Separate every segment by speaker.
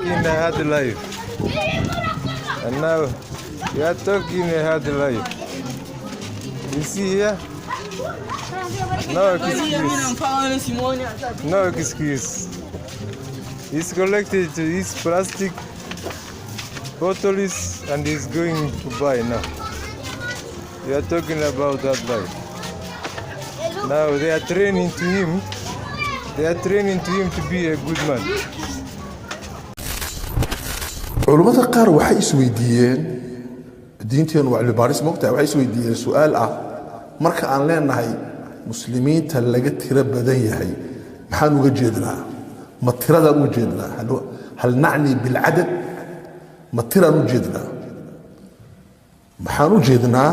Speaker 1: talking hard life. And now we are talking hard life. You see here? No excuse. No excuse. He's collected his plastic bottles and he's going to buy now. We are talking about that life. Now they are training to him. They are training to him to be a good man.
Speaker 2: علماء qaar waxay isweydiiyeen diinteen waa cilmi moogtaa waxay isweydiiyeen su'aal ah marka aan leenahay muslimiinta laga tira badan yahay maxaan uga jeednaa ma tirada uga jeednaa hal nacni bil adad ma tirada uga jeednaa maxaan u jeednaa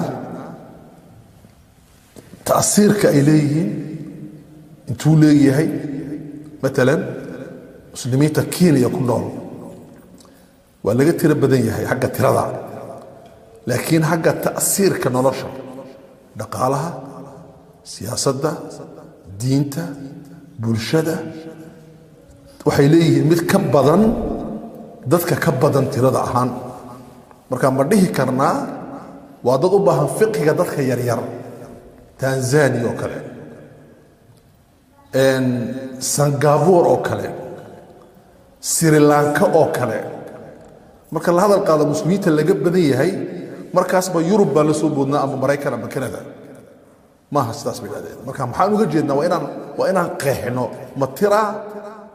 Speaker 2: تأثيرك إليه انتو ليه هي مثلا مسلمين تكين يكون نور ولا قلت ربنا هي حق ترضع لكن حق تأثير كنرشة دقالها سياسة دينته برشدة وحيليه مثل كبضا ضدك كبضا ترضع هان مركان بديه كرنا وضدوا بها فقه ضدك يرير تنزانيا oo kale Singapore oo kale Sri Lanka oo kale marka la hadal qaado muslimiinta laga badan yahay markaas ba Yurub baa la soo boodnaa ama Mareykan ama Canada ma hastaas bilaadeen marka maxaan uga jeednaa waa inaan qeexno ma tira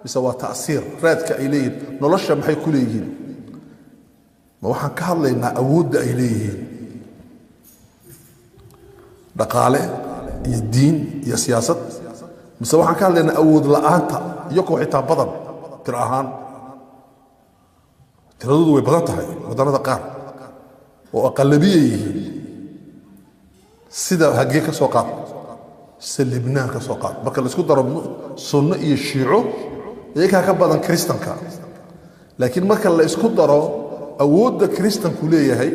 Speaker 2: mise waa taasiir raadka ay leeyihiin nolosha maxay ku leeyihiin ma waxaan ka hadlaynaa awoodda ay leeyihiin dhaqaale iyo diin iyo siyaasad mise waxaan ka hadlaynaa awood la'aanta iyo koox xitaa badan tiro ahaan tiradoodu way badan tahay wadannada qaar oo aqalabiye yihiin sida hagee ka soo qaad sida Lebanon ka soo qaad marka la isku daro sunno iyo shiico iyaga ka badan kristanka laakiin marka la isku daro awoodda kristanku leeyahay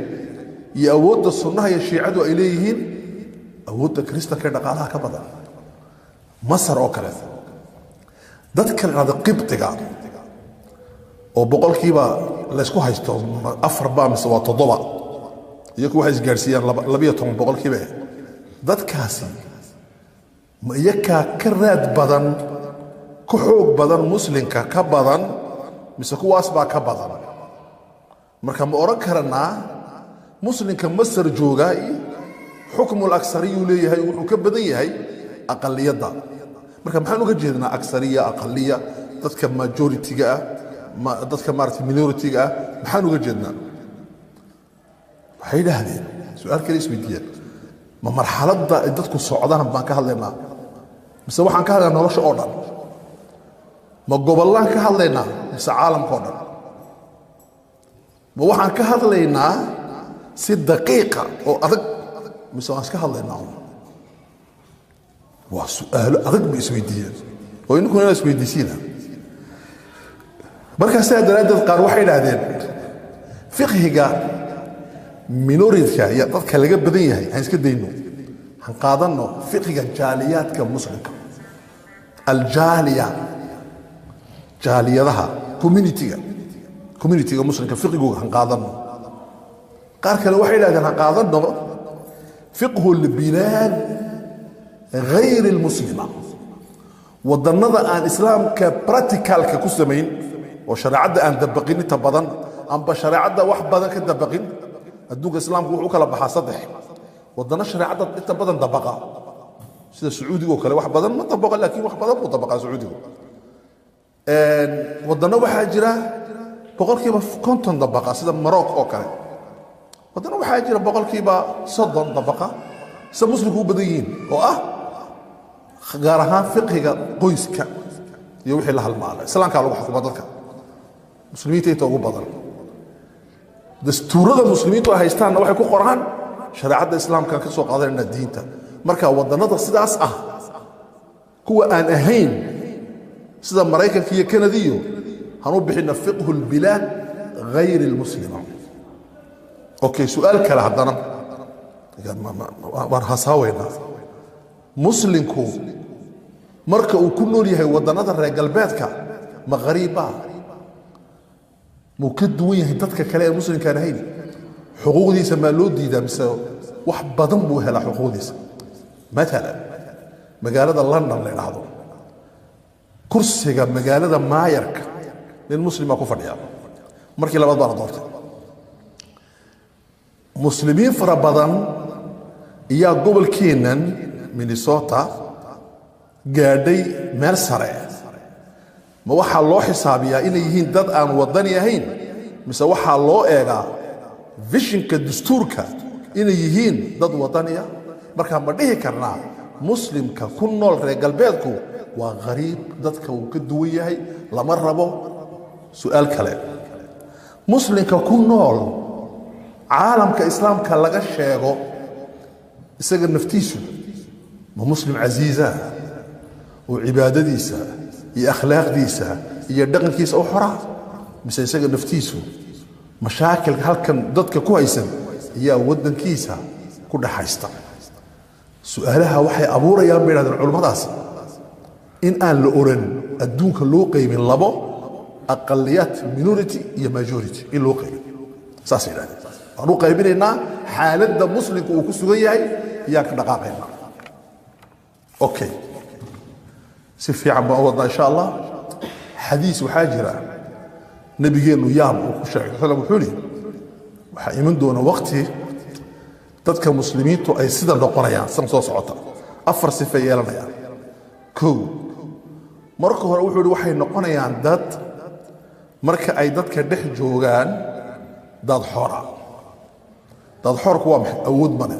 Speaker 2: iyo awoodda sunnaha iyo shiicadu ay leeyihiin awoodda kristanka dhaqaalaha ka badan masar oo kale dadka qaada qibtiga oo boqolkiiba la isku haysto afar baa mise waa toddoba iyagu waxay isgaarsiiyaan 12 boqolkiiba dadkaasi ma iyaga ka raad badan ku xoog badan muslimka ka badan mise kuwaas baa ka badan marka ma oran karnaa muslimka masar jooga حكم الأكثرية ليه هي وكبدية هي أقلية دا مركب محنو كجيدنا أكثرية أقلية تذكر ماجوريتي جاء ما تذكر مارتي مينوريتي جاء محنو كجيدنا هيدا هذه سؤال كريس بيدير ما مرحلة دا تذكر الصعدان بان كهلنا بس واحد كهلنا نروش أوردر ما قبل الله كهلنا بس عالم كوردر ما واحد كهلنا 6 دقيقة أو أدق مسوى اسكا هادلينا waa su'aalo adag bay isweydiiyeen oo inuu kuna isweydiisina marka saadaraadad qaar waxay yiraahdeen fiqhiga minorityka ya dadka laga badan yahay aan iska dayno han qaadano fiqhiga jaaliyaadka muslimka aljaliya jaaliyadaha communityga muslimka fiqhiga han qaadano qaar kale waxay yiraahdeen han qaadano فقه البلاد غير المسلمة وضننا عن الإسلام كبراتيكال ككسمين وشريعة أن دبقين تبضن أم بشريعة واحد بدن كدبقين الدوق الإسلام هو كلا بحصدح وضنا شريعة تبضن دبقة سيد السعودي وكلا واحد بدن ما طبقة لكن واحد بدن مطبقة سعودي وضنا واحد جرا بقول كيف كنتن دبقة سيد مراك أوكلا ودنا waxaa jira boqolkiiba 30 dabaqa sa muslimku badayeen oo ah gaar ahaan fiqhiga qoyska iyo wixii la halmaanay islaamka lagu xukumo dadka muslimiinta inta ugu badan dastuurada muslimiintu ay haystaan waxay ku qoraan shariicada islaamka ka soo qaadana diinta marka wadanada sidaas ah kuwa aan ahayn sida Mareykanka iyo Canada iyo hanu bixina fiqhul bilad غير المسلمة اوكي سؤال كلا هدنا وان هساوينا مسلمكو marka uu ku nool yahay wadanada reer galbeedka ma qariiba مكدوين هدتك كلام مسلم كان هين حقوق دي سمالودي ده مساو wax badan buu helaa xuquuqdiisa مثلا magaalada London la yiraahdo kursiga magaalada maayarka nin muslima ku fadhiya markii labaad baa doortay muslimiin fara badan iyo gobolkeenan Minnesota gaadhay meel sare ma waxa loo xisaabiyaa inay yihiin dad aan wadani ahayn mise waxa loo eegaa visionka dastuurka inay yihiin dad wadaniya marka ma dhihi karnaa muslimka ku nool reer galbeedku waa qariib dadka uu ka duwan yahay lama rabo su'aal kale muslimka ku nool caalamka islaamka laga sheego isaga naftiisu ma muslim aziiza oo cibaadadiisa iyo akhlaaqdiisa iyo dhaqankiisa oo xora mise isaga naftiisu mashaakil halkan dadka ku haysan iyo wadankiisa ku dhaxaysta su'aalaha waxay abuurayaan beeladan culimadaas in aan la oran adduunka loo qaybin labo aqalliyat minority iyo majority in loo qaybin saas ilaahay aanu qaybinayna xaaladda muslimku uu ku sugan yahay iyaan ka dhaqaaqayna okay si fiican baa wadna insha Allah xadiis waxaa jira nabigeenu yaab uu ku sheegay sallallahu alayhi wasallam waxaa iman doona waqti dadka muslimiintu ay sida noqonayaan san soo socota afar sifo yeelanayaan koow marka hore wuxuu waxay noqonayaan dad marka ay dadka dhex joogaan dad xor kuwa awood male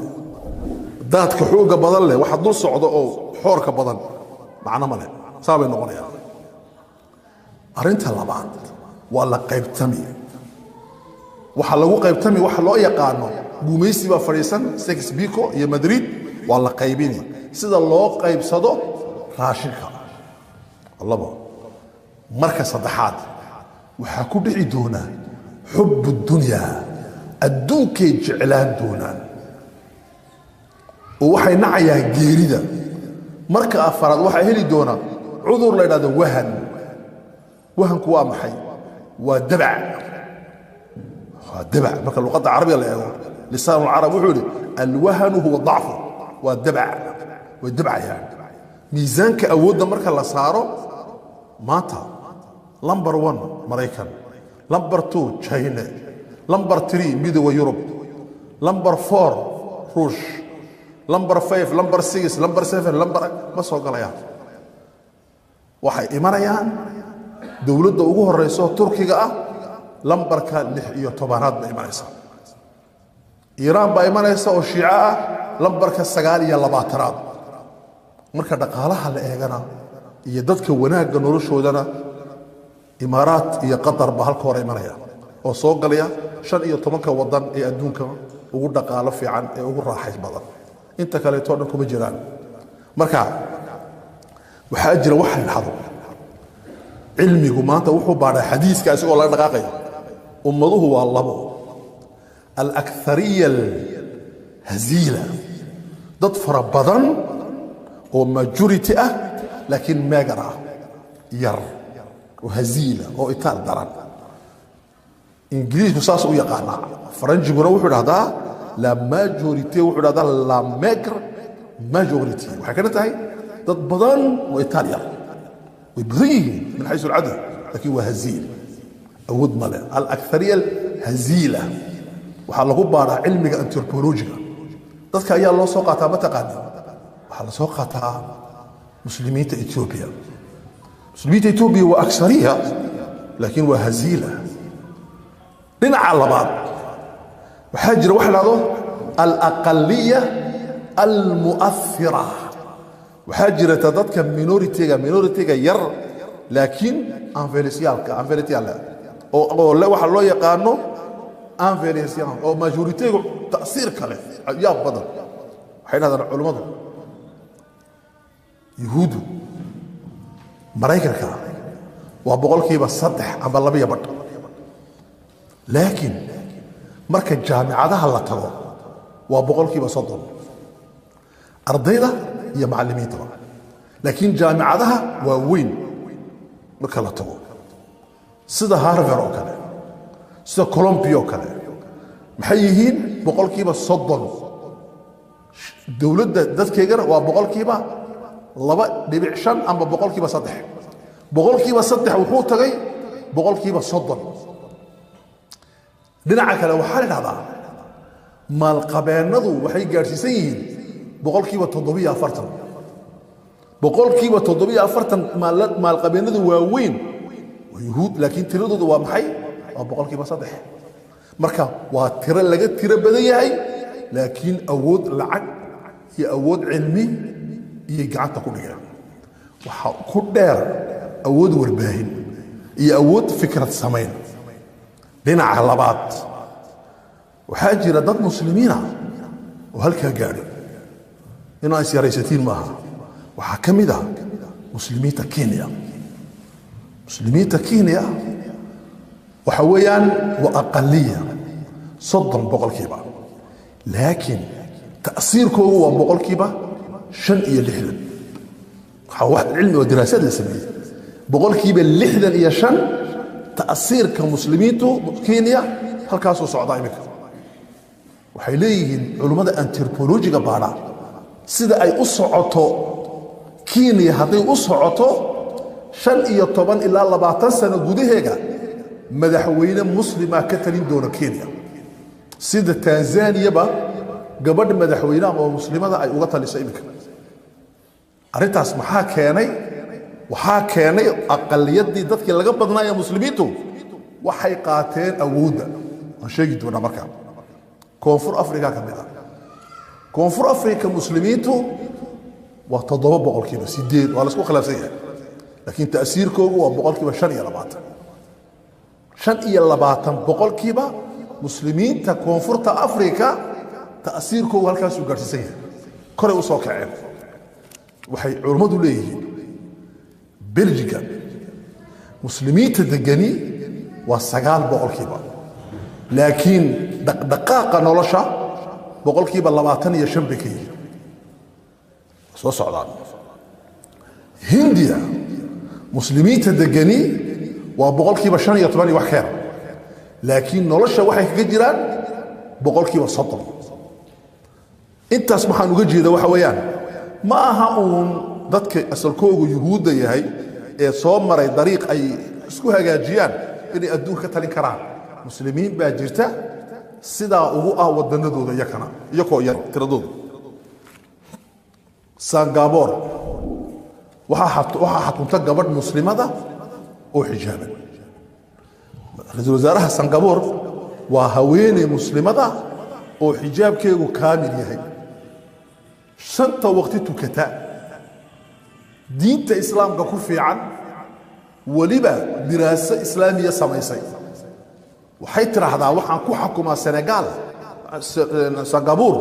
Speaker 2: dadka xooga badan leh waxa dul socdo oo xoorka badan macna male saabay noqonayaan arinta labaad waa la qaybtami waxa lagu qaybtami waxa loo yaqaano guumaysi baa fariisan sex biko iyo Madrid waa la qaybini sida loo qaybsado raashinka allaba marka saddexaad waxa ku dhici doona حب الدنيا adduunkay jeclaan doonaan oo waxay nacayaan geerida marka afaraad waxa heli doona cudur la yiraahdo wahanku waa maxay waa dabac marka luqadda carabiga la eego lisaan al-arab wuxuu yiri al-wahn huwa dha'f waa dabacaya miisaanka awoodda marka la saaro maanta number 1 Mareykan number 2 China number 3 midowga Yurub number 4 Ruush number 5 number 6 number 7 number ma soo galayaan waxay imanayaan dawladda ugu horeyso Turkiga ah lambarka 6 iyo 10aad ba imanaysa Iran ba imanaysa oo Shiica ah lambarka 9 iyo 20aad marka dhaqaalaha la eegana iyo dadka wanaaga noloshoodana Imaaraat iyo Qatar ba halka hore imanaya oo soo galaya 5 iyo 10 wadan ee adduunka ugu dhaqaalo fiican ee ugu raaxay badan inta kale toona kuma jiraan marka waxa jira wax xado cilmigu maanta wuxuu baaray xadiiskaasi oo la dhaqaaqay ummaduhu waa labo al-akthariyya hazila dad fara badan oo majority ah laakiin meegara yar وهزيلة أو إيطال دران إنجليز بساس أو يقانا فرنجي بنا وحود هذا لا ماجوريتي وحود هذا لا ماجر ماجوريتي وحكينا هاي ضد بدن وإيطاليا ويبغيه من حيث العدد لكن هو هزيل أود ماله الأكثرية الهزيلة وحلقوا بارا علمي أنثروبولوجيا ضد كأي الله سوقتها ما تقدم وحل سوقتها مسلمين إثيوبيا مسلمين إثيوبيا وأكثرية لكن وهزيلة لنا على بعض وحاجر واحد هذا الأقلية المؤثرة وحاجر تضدك مينوريتيغا ير لكن أنفيريتيال أو لا واحد الله يقانو أنفيريتيال أو ماجوريتيغا تأثير كله يا بدر حين هذا العلماء يهود maraykanka waa boqolkiiba 3 ama 2 bad laakiin marka jaamicadaha la tago waa boqolkiiba 30 ardayda iyo macallimiinta laakiin jaamicadaha waa weyn marka la tago sida Harvard oo kale sida Colombia oo kale maxay yihiin boqolkiiba 30 dawladda dadkeegana waa boqolkiiba 2.5 ama boqolkiiba 3 boqolkiiba 3 wuxuu tagay boqolkiiba 30 dhinaca kale waxaa la dhahdaa maalqabeennadu waxay gaarsiisan yihiin boqolkiiba 740 boqolkiiba 740 maalqabeennadu waa weyn waa yuhuud laakiin tiradoodu waa maxay waa boqolkiiba 3 marka waa tiro laga tiro badan yahay laakiin awood lacag iyo awood cilmi iyo gacanta ku dhigan waxa ku dheer awood warbaahin iyo awood fikrad samayn dhinaca labaad waxaa jira dad muslimiina oo halkaa gaadhay inaa is yaraysatiin maaha waxaa ka mid ah muslimiinta Kenya muslimiinta Kenya waxa weeyaan waa aqaliya 30 boqolkiiba laakiin ta'siirkoodu waa boqolkiiba 65 waxa wax cilmi oo daraasad la sameeyay boqolkiiba 65 ta'siirka muslimiintu Kenya halkaas oo socda imika waxay leeyihiin culimada anthropologiga baara sida ay u socoto Kenya haday u socoto 15 ilaa 20 sano gudaheega madaxweyne muslima ka talin doona Kenya sida Tanzania ba gabadh madaxweynaha oo muslimada ay uga talisay imika arintaas maxaa keenay aqaliyadii dadkii laga badnaa muslimiintu waxay qaateen awoodda aan sheegi doona markaa koonfur Afrika ka mid ah koonfur Afrika muslimiintu waa 7 boqolkiiba 8 waa la isku khilaafsan yahay laakiin ta'siirkoodu waa boqolkiiba 25 boqolkiiba muslimiinta koonfurta Afrika ta'siirkoodu halkaas u gaarsiisan yahay kore u soo kaceen waxay culimadu leeyihiin Belgiga muslimiinta degani waa 9 boqolkiiba laakiin dhaqdhaqaaqa nolosha boqolkiiba 25 bay ka yihiin soo socdaan Hindiya muslimiinta degani waa boqolkiiba 15 wax kheer laakiin nolosha waxay kaga jiraan boqolkiiba 30 intaas maxaan uga jeedaa waxa weeyaan ma aha uun dadka asalkoodu yuhuudda yahay ee soo maray dariiq ay isku hagaajiyaan inay adduunka talin karaan muslimiin baa jirta sidaa ugu ah wadanadooda yakana iyagoo yar tiradooda Singapore waxaa xakunta gabadh muslimada oo xijaaban ra'iisul wasaaraha Singapore waa haweeney muslimada oo xijaabkeedu kaamil yahay shanta waqti tukata diinta islaamka ku fiican waliba diraasa islaamiya samaysay waxay tiraahdaa waxaan ku xukumaa Senegal Singapore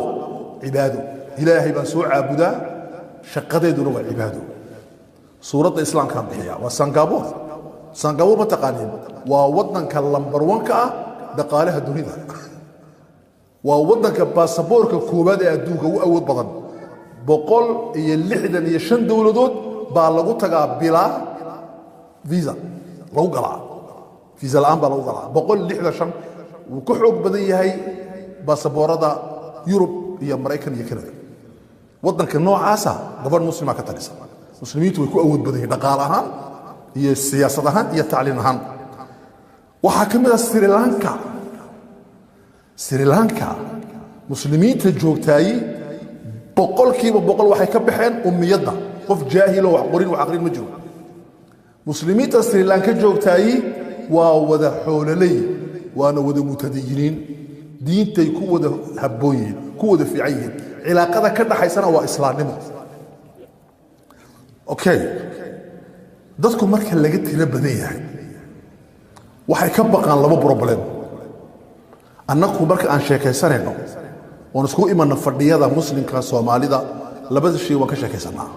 Speaker 2: cibaado ilaahay baan soo caabudaa shaqadeeduna waa cibaado suuradda islaamka bixiya waa Singapore ma taqaanin waa wadanka number 1 ka ah dhaqaalaha dunida waa wadanka baasaboorka koobaad ee adduunka ugu awood badan 165 dawladood baa lagu tagaa bilaa visa lagu galaa visa la'aan baa lagu galaa 165 wuu ku xoog badan yahay baasaboorada Yurub iyo Mareykan iyo Kanada wadanka noocaasa gabadh muslima ka talisa muslimiintu way ku awood badan yihiin dhaqaale ahaan iyo siyaasad ahaan iyo tacliin ahaan waxaa ka mid ah Sri Lanka muslimiinta joogtaay boqolkiiba 100 waxay ka baxeen ummiyadda qof jaahil oo wax qorin wax aqrin ma jiro muslimiinta Sri Lanka joogtaay waa wada xoololay waana wada mutadayiniin diintay ku wada habooyin ku wada fiican cilaaqada ka dhaxaysana waa islaamnimo okay dadku marka laga tira badan yahay waxay ka baqaan laba problem annagu marka aan sheekaysanayno oo isku imanna fadhiyada muslimka Soomaalida labada shay waan ka sheekaysanaa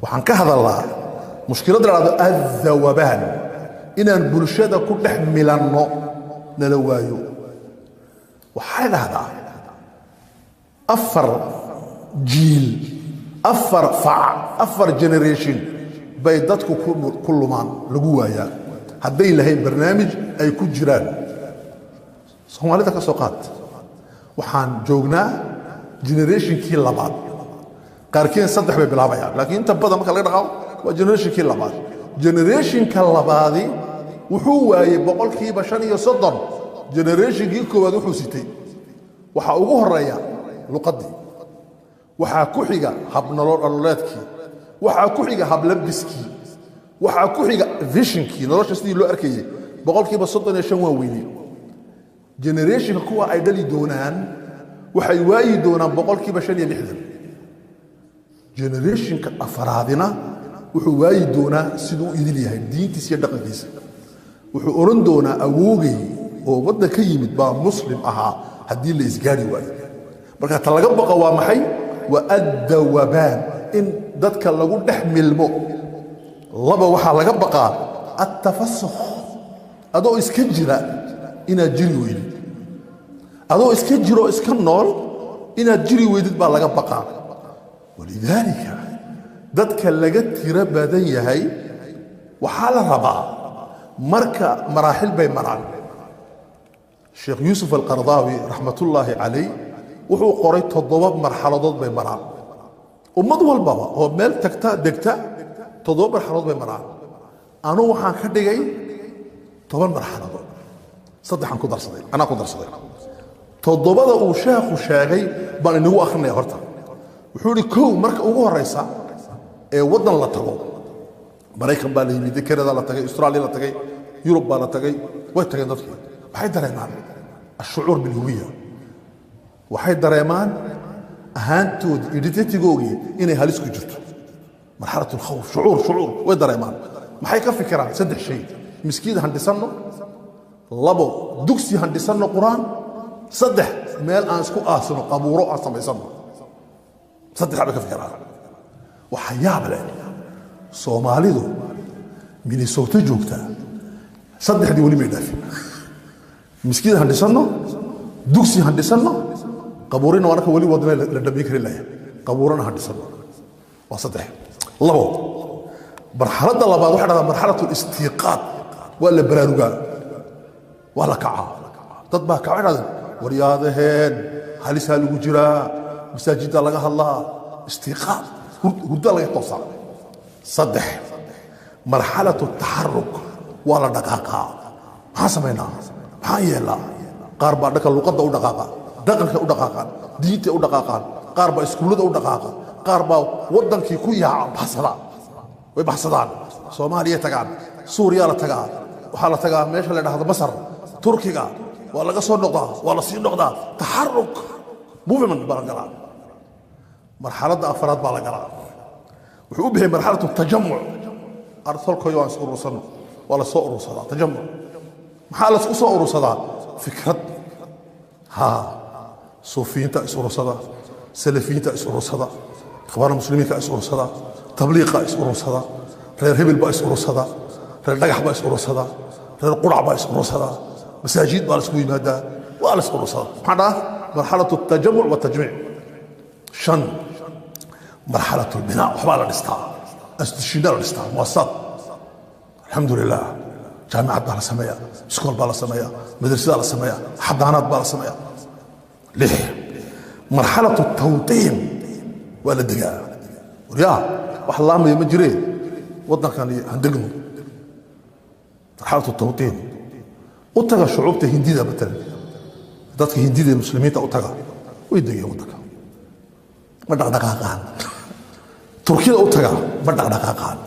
Speaker 2: waxaan ka hadalnaa mushkiladda dhacdo azawabaan inaan bulshada ku dhex milanno nala waayo waxay dhahdaa afar jiil afar generation bay dadku ku lumaan lagu waayaa hadday lahayn barnaamij ay ku jiraan soomaalida ka soo qaad waxaan joognaa generationkii labaad qaarkiin saddex bay bilaabayaan laakiin inta badan marka laga dhaqaaqo waa generationkii labaad generationka labaadi wuxuu waayey boqolkiiba 35 generationkii koowaad wuxuu sitay waxa ugu horeeya luqadii waxa ku xiga hab nololeedkii waxa ku xiga hab labiskii waxa ku xiga visionkii nolosha sidii loo arkayay boqolkiiba 35 waa weynay generationka kuwa ay dhali doonaan waxay waayi doonaan boqolkiiba 65 generationka afraadina wuxuu waayi doonaa siduu idil yahay diintiisa iyo dhaqankiisa wuxuu oran doonaa awoogay oo wadda ka yimid baa muslim ahaa haddii la isgaari waayo marka ta laga baqa waa maxay waa addawabaan in dadka lagu dhex milmo laba waxaa laga baqaa attafasukh adoo iska jira inaad jiri weydid adoo iska jiro iska nool inaad jiri weydid baa laga baqaa walidaalika dadka laga tiro badan yahay waxaa la rabaa marka maraaxil bay maraan sheekh yuusuf alqardaawi raxmatullaahi calayh wuxuu qoray 7 marxaladood bay maraan ummad walbaba oo meel tagta degta 7 marxaladood bay maraan anu waxaan ka dhigay 10 marxaladood saddexan ku darsaday anaa ku darsaday 7da uu sheekhu sheegay baan inagu akhrinaya horta wuxuu yidhi kow marka ugu horeysa ee waddan la tago maraykan baa la yimid kanada la tagay australia la tagay yurub baa la tagay way tageen dadkii waxay dareemaan ashucuur bilhuwiya waxay dareemaan ahaantooda identitygoogii inay halis ku jirto marxalatu lkhawf shucuur way dareemaan maxay ka fikiraan 3 shay miskiid handhisanno 2 dugsi handhisanno quraan 3 meel aan isku aasno qabuuro aan samaysanno 3 bay ka fikiraan waxa yaab leh soomaalidu minnesota joogta 3dii weli may dhaafin miskiid handhisanno dugsi handhisanno qabuurina waa weli wadna la dhameyn kari lahayn qabuurana handhisanno waa 3 labo marxaladda labaad waxaa dhahdaa marxalatu istiiqaad waa la baraarugaa waa la kacaa dad baa kaca dhahdan waryaadaheen halisaa lagu jiraa masaajidda laga hadlaa istiiqaad hurda laga toosaa 3 marxalatu taxaruk waa la dhaqaaqaa maxaa samaynaa maxaa yeelaa qaar baa dhanka luqadda u dhaqaaqa dhaqanka u dhaqaaqaan diinta u dhaqaaqaan qaar baa iskuullada u dhaqaaqa qaar baa waddankii ku yaaca baxsada way baxsadaan soomaaliya tagaan suuriya la tagaa waxaa la tagaa meesha la dhahdo masar turkiga waa laga soo noqdaa waa la sii noqdaa taxaruk movement baa la galaa marxaladda afraad baa la galaa wuxuu u bixiyay marxalatu tajamuc arsolkoyo aan isku urursanno waa la soo urursadaa tajamuc maxaa la isku soo urursadaa fikrad suufiyiinta is urursada salafiyiinta is urursada ikhwaana muslimiinka is urursada tabliiqa is urursada reer hebel baa is urursada reer dhagax baa is urursada reer qurac baa is urursada masaajid baa la isku yimaadaa waa la is urursada maxaa dhaha marxalatu tajamuc watajmiic 5 marxalatu lbinaa waxbaa la dhistaa astishiinaa la dhistaa muasasaad alxamdu lilah jaamicad baa la sameeyaa iskool baa la sameeyaa madrasadaa la sameeyaa xadaanaad baa la sameeyaa 6 marxalatu tawdiin waa la degaa waryaa wax laamaya ma jireen waddankan handegno marxalatu tawdiin u taga shucuubta hindida matalan dadka hindida muslimiinta u taga way degeen waddanka ma dhaqdhaqaaqaan turkida u taga ma dhaqdhaqaaqaan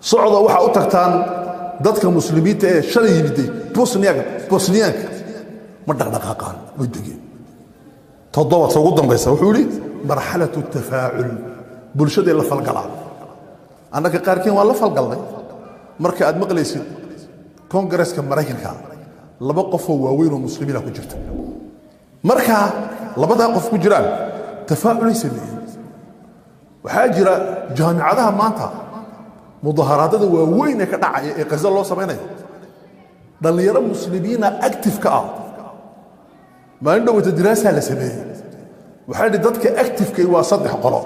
Speaker 2: socda waxaa u tagtaan dadka muslimiinta ee shalay yimiday bosniyaanka ma dhaqdhaqaaqaan way degeen 7 ugu dambaysa wuxuu yidhi marxalatu tafaacul bulshadee la falgalaan annaka qaarkiin waa la falgalnay marka aad maqlaysid kongareska maraykanka 2 qofoo waaweyn oo muslimiina ku jirta marka 2daa qof ku jiraan tafaaculay sameeyeen waxaa jira jaamicadaha maanta mudaharaadada waaweyn ee ka dhacaya ee qaza loo samaynayo dhallinyaro muslimiina active-ka ah maalin dhowata diraasaa la sameeyey waxaa yidhi dadka active-kay waa 3 qolo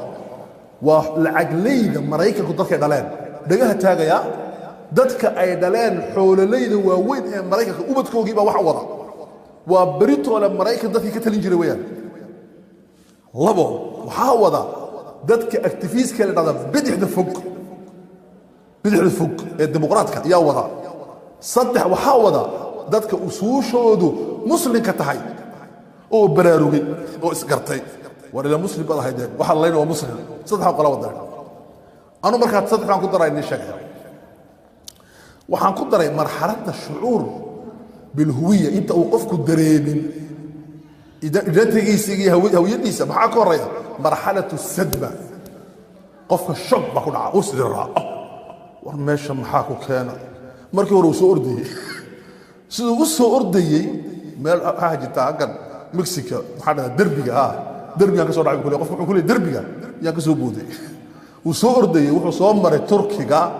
Speaker 2: waa lacaglayda maraykanku dadkay dhaleen dhagaha taagaya dadka ay dhaleen xoololayda waaweyn ee maraykanka ubadkoogii baa waxa wada وبريتو لما رايك دتك كتلين جري ويان لبو وحاوضا دتك اكتيفيست كلا دادا بدح دفوق الديمقراطية يا وضع صدح وحاوضا دتك أصوشودو مسلم كتحي أو براروي أو إسقرتي ولا مسلم بلا هيدا وحلين هو مسلم صدح وقلا وضع أنا مركات صدح عن قدرة إني شجع وحن قدرة مرحلة الشعور بالهوية أنت أوقفك الدريمين إذا تجي سيجي هويتي سبحان كوريا مرحلة السدمة قف الشب بكون أسر ورماشا محاكو كان مركي ورو سو أردي سو سو أردي مال حاجة تاعقد مكسيكا محانا دربيا دربيا كسر عيب كله قف كله دربيا يا كسو بودي وسو أردي وحو صومر تركيا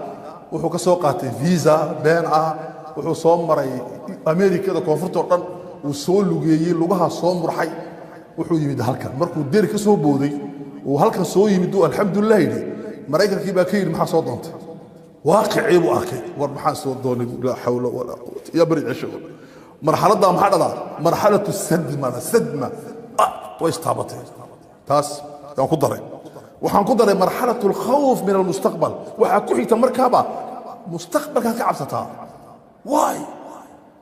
Speaker 2: وحو كسو قاتي فيزا بينها وحو صومر أمريكا ده كونفرت وطن وسو لوجي لوجها صومر حي وحو يمد هالكن مركو دير كسو بودي وهالكن سو يمدو الحمد لله يدي مريكا كيبا كير محا صو دونت واقعي واقعي ورمحان سو دوني لا حول ولا قوة يا بريد عشو مرحلة مرحلة السدمة ويستعبطي تاس يعني قدري وحن قدري مرحلة الخوف من المستقبل وحكوحي تمركبة مستقبل كعبسة واي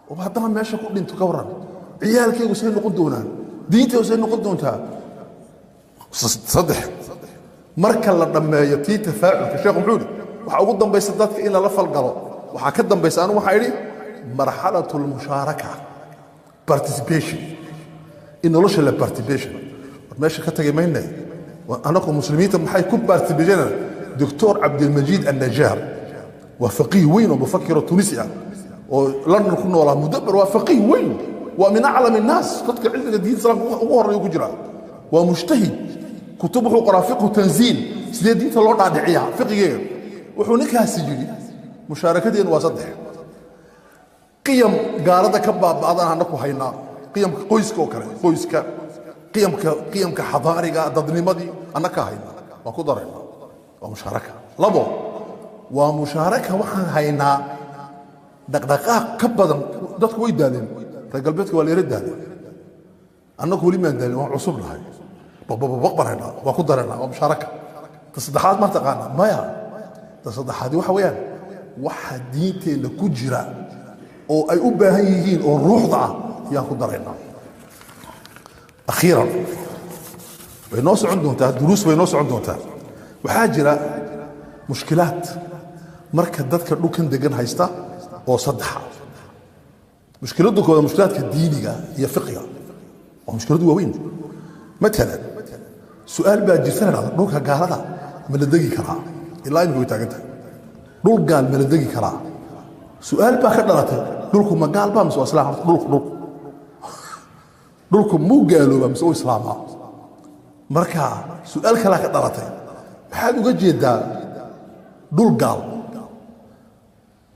Speaker 2: وبعدها ماشي كل انتو كورا عيالك وسين نقدونها دينتي وسين نقدونها صدح مركل لما يتي تفاعل كشيخ محمود waxa ugu dambaysa dadka in la falgalo waxa ka dambaysa anu waxa yiri marxalatul musharaka participation in nolosha la participation meesha ka tagay maynay anaku muslimiinta maxay ku participation دكتور عبد المجيد النجار وفقيه وين ومفكر تونسي ولن نكون ولا مدبر وفقيه وين ومن اعلم الناس تذكر عندنا دين سلام وهو يجرى ومجتهد كتبه قرا فقه تنزيل سيدي دين لو دادعيها فقيه وحونك هاسجلي مشاركتين وصدح قيم قارده كباب بعضنا نكو هينا قيم قويسك وكره قويسك قيمك حضاريga dadnimadii anaka hayna waa ku darayna waa musharaka labo waa musharaka waxaan haynaa dhaqdhaqaaq ka badan dadku way daadeen galbeedka waa leeyahay daadeen annagu wali ma daadeen waa cusub lahay baqbarayna waa ku darayna waa musharaka tasaddaxaad ma taqaana maya تصدحاتي waxa weeyaan waxa diinteena ku jira oo ay u baahan yihiin oo ruuxda ah yaa ku darayna akhiran way noo socon doontaa duruus way noo socon doontaa waxa jira mushkilaad marka dadka dhulkan degan haysta oo saddexa mushkiladu kooda mushkilaadka diiniga iyo fiqiga oo mushkiladu waaweyn مثلا سؤال baa jirta dhulka gaalada ma la degi karaa ilaa imika way taagan tahay dhul gaal ma la degi karaa su'aal baa ka dhalatay dhulku ma gaal baa mise islaam dhulku muu gaalooba mise islaama marka su'aal kale ka dhalatay maxaad uga jeedaa dhul gaal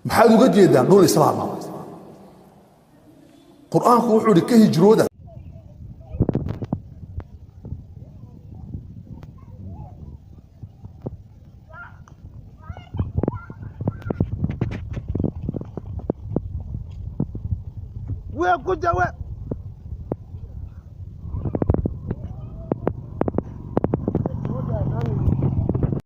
Speaker 2: maxaad uga jeedaa dhul islaama quraanku wuxuu ka hijrooda
Speaker 3: ويا كنت